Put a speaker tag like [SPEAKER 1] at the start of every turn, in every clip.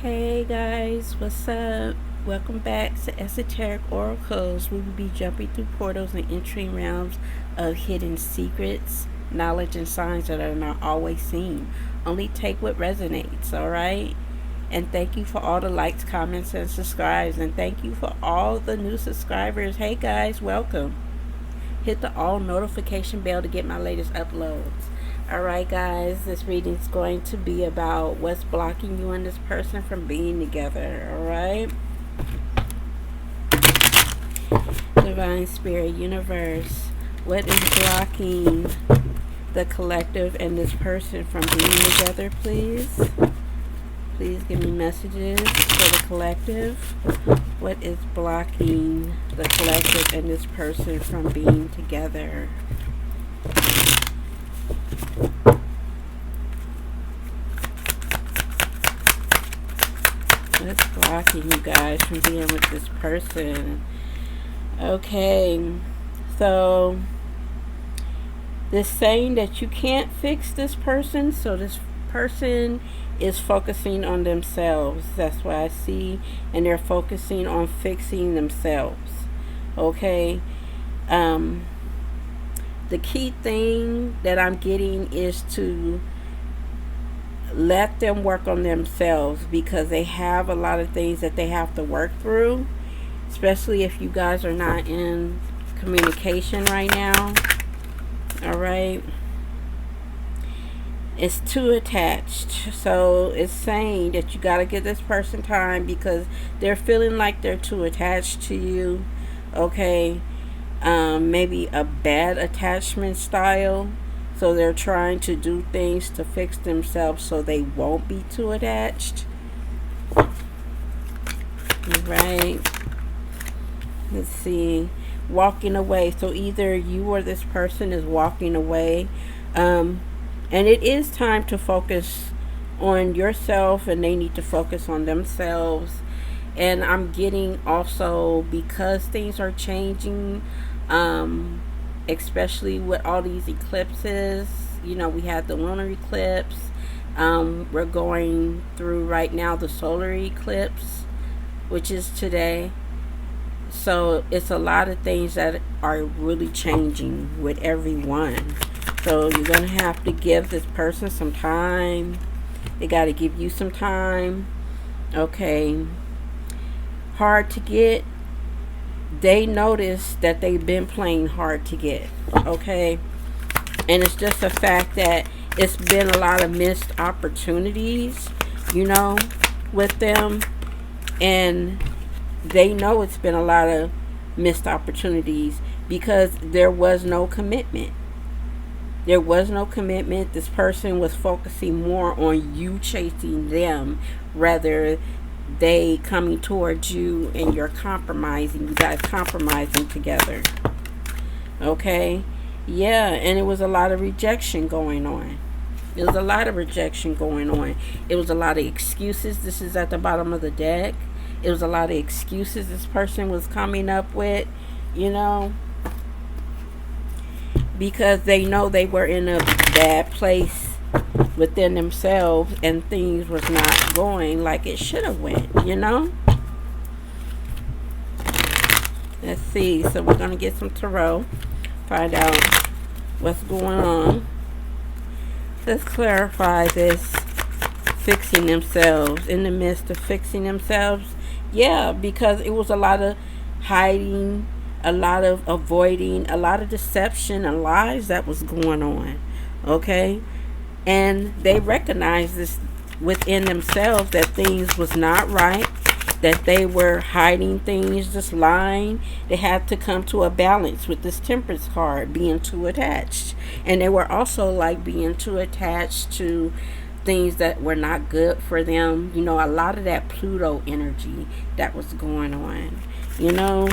[SPEAKER 1] Hey guys, what's up? Welcome back to Esoteric Oracles. We will be jumping through portals and entering realms of hidden secrets, knowledge, and signs that are not always seen. Only take what resonates, alright? And thank you for all the likes, comments, and subscribes. And thank you for all the new subscribers. Hey guys, welcome. Hit the all notification bell to get my latest uploads. Alright guys, this reading is going to be about what's blocking you and this person from being together. Alright? Divine Spirit, Universe, what is blocking the collective and this person from being together, please? Please give me messages for the collective. What is blocking the collective and this person from being together? What's blocking you guys from being with this person? Okay, so this saying that you can't fix this person, so this person is focusing on themselves. That's what I see, and they're focusing on fixing themselves. Okay, the key thing that I'm getting is to let them work on themselves, because they have a lot of things that they have to work through, especially if you guys are not in communication right now. All right, it's too attached, so it's saying that you got to give this person time because they're feeling like they're too attached to you. Okay, maybe a bad attachment style, so they're trying to do things to fix themselves so they won't be too attached. Right, let's see, walking away. So either you or this person is walking away, and it is time to focus on yourself, and they need to focus on themselves. And I'm getting also, because things are changing, especially with all these eclipses. You know, we had the lunar eclipse. We're going through right now the solar eclipse, which is today. So it's a lot of things that are really changing with everyone. So you're going to have to give this person some time. They got to give you some time. Okay. Hard to get. They notice that they've been playing hard to get. Okay. And it's just a fact that it's been a lot of missed opportunities, you know, with them. And they know it's been a lot of missed opportunities because there was no commitment. There was no commitment. This person was focusing more on you chasing them rather they coming towards you, and you're compromising. You guys compromising together. Okay? Yeah, and it was a lot of rejection going on. There was a lot of rejection going on. It was a lot of excuses. This is at the bottom of the deck. It was a lot of excuses this person was coming up with, you know, because they know they were in a bad place within themselves and things was not going like it should have went, you know. Let's see. So we're going to get some tarot, find out what's going on. Let's clarify this fixing themselves, in the midst of fixing themselves. Yeah, because it was a lot of hiding, a lot of avoiding, a lot of deception and lies that was going on. Okay? And they recognized this within themselves, that things was not right, that they were hiding things, just lying. They had to come to a balance with this Temperance card, being too attached. And they were also like being too attached to things that were not good for them. You know, a lot of that Pluto energy that was going on, you know.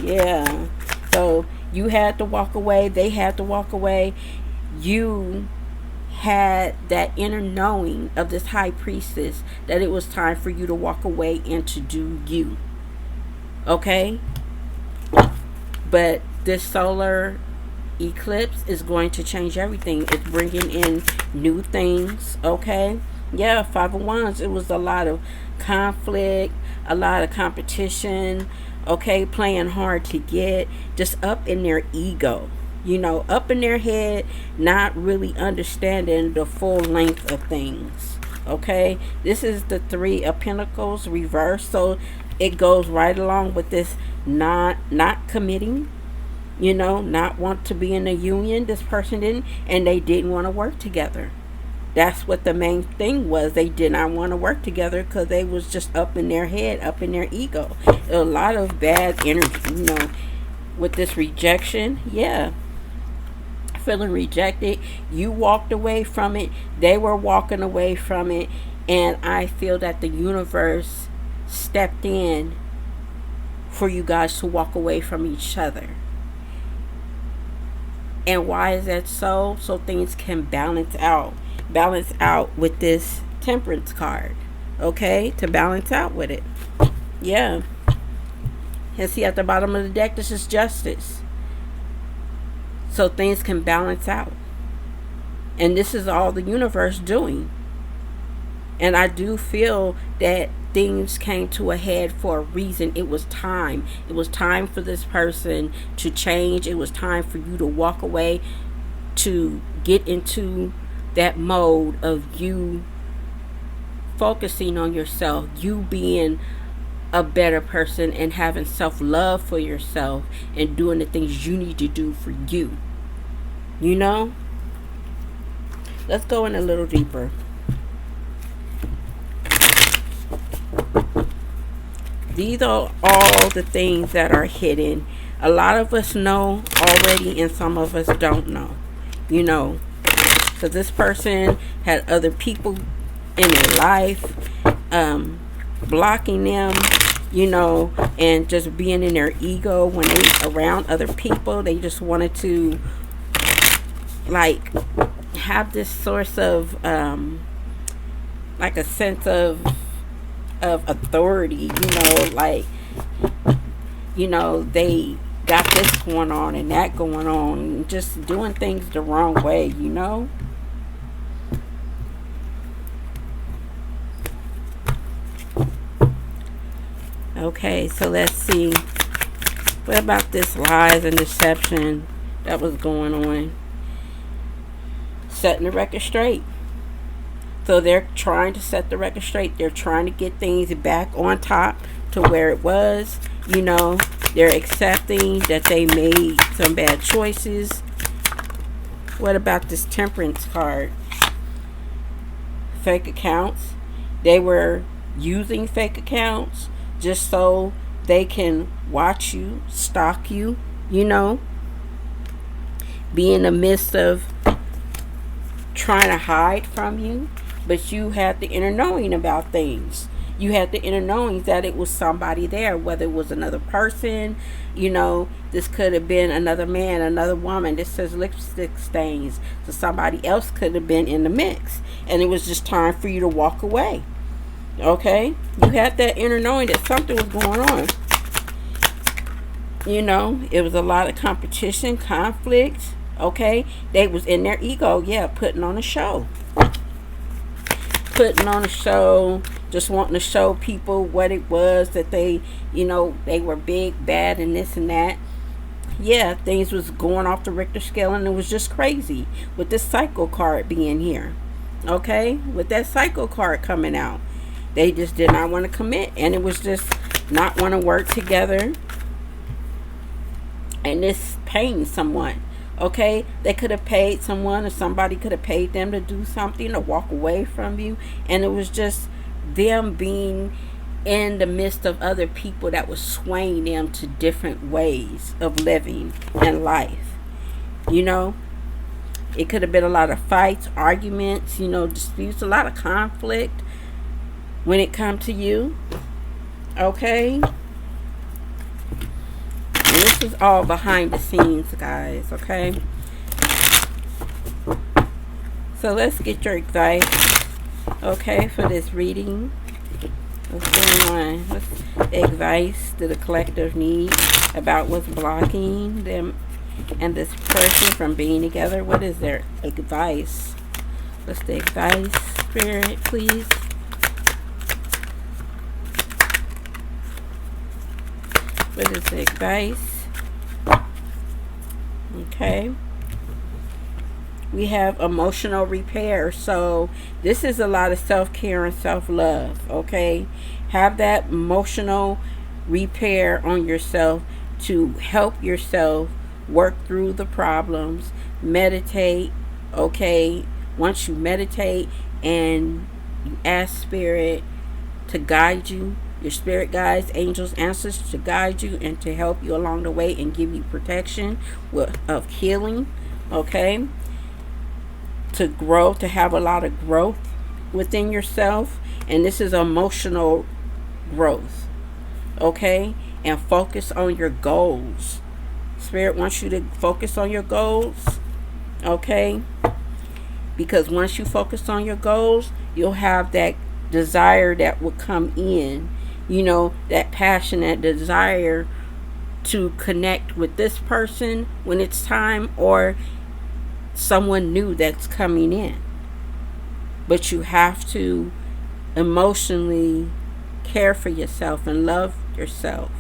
[SPEAKER 1] Yeah. So you had to walk away. They had to walk away. You had that inner knowing of this high priestess that it was time for you to walk away and to do you. Okay? But this solar eclipse is going to change everything. It's bringing in new things, okay? Yeah, Five of Wands. It was a lot of conflict, a lot of competition. Okay, playing hard to get, just up in their ego. Up in their head, not really understanding the full length of things. Okay, this is the Three of Pentacles reversed, so it goes right along with this not committing. Not want to be in a union. This person didn't, and they didn't want to work together. That's what the main thing was. They did not want to work together because they was just up in their head, up in their ego. A lot of bad energy, with this rejection. Yeah, feeling rejected. You walked away from it. They were walking away from it. And I feel that the universe stepped in for you guys to walk away from each other. And why is that so? So things can balance out with this Temperance card. Okay, to balance out with it. Yeah. And see, at the bottom of the deck, this is Justice. So things can balance out. And this is all the universe doing. And I do feel that things came to a head for a reason. It was time. It was time for this person to change. It was time for you to walk away, to get into that mode of you focusing on yourself, you being a better person and having self-love for yourself and doing the things you need to do for you. Let's go in a little deeper. These are all the things that are hidden. A lot of us know already and some of us don't know. So this person had other people in their life, blocking them, and just being in their ego when they around other people. They just wanted to have this source of like a sense of authority, they got this going on and that going on, and just doing things the wrong way. Okay, so let's see. What about this lies and deception that was going on? Setting the record straight. So they're trying to set the record straight. They're trying to get things back on top to where it was. They're accepting that they made some bad choices. What about this Temperance card? Fake accounts. They were using fake accounts just so they can watch you, stalk you, be in the midst of trying to hide from you. But you had the inner knowing about things. You had the inner knowing that it was somebody there, whether it was another person, this could have been another man, another woman. This says lipstick stains. So somebody else could have been in the mix. And it was just time for you to walk away. Okay? You had that inner knowing that something was going on. It was a lot of competition, conflict. Okay? They was in their ego, putting on a show. Just wanting to show people what it was that they were big, bad, and this and that. Yeah, things was going off the Richter scale, and it was just crazy with this Cycle card being here. Okay, with that Cycle card coming out, they just did not want to commit, and it was just not want to work together, and this pains someone. Okay, they could have paid someone, or somebody could have paid them to do something or walk away from you, and it was just them being in the midst of other people that was swaying them to different ways of living and life. It could have been a lot of fights, arguments, disputes, a lot of conflict when it comes to you. Okay, and this is all behind the scenes, guys. Okay, so let's get your advice, okay, for this reading. What's going on? What's the advice do the collective need about what's blocking them and this person from being together? What is their advice? What's the advice Spirit, please. What is it? Advice. Okay. We have emotional repair. So this is a lot of self-care and self-love. Okay. Have that emotional repair on yourself to help yourself work through the problems. Meditate. Okay. Once you meditate and you ask Spirit to guide you, your spirit guides, angels, ancestors to guide you and to help you along the way and give you protection of healing. Okay. To grow, to have a lot of growth within yourself. And this is emotional growth. Okay. And focus on your goals. Spirit wants you to focus on your goals. Okay. Because once you focus on your goals, you'll have that desire that will come in. You know, that passion, that desire to connect with this person when it's time, or someone new that's coming in. But you have to emotionally care for yourself and love yourself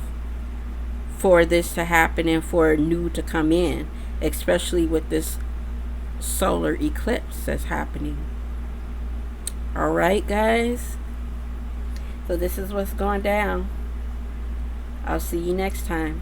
[SPEAKER 1] for this to happen and for new to come in, especially with this solar eclipse that's happening. All right, guys. So this is what's going down. I'll see you next time.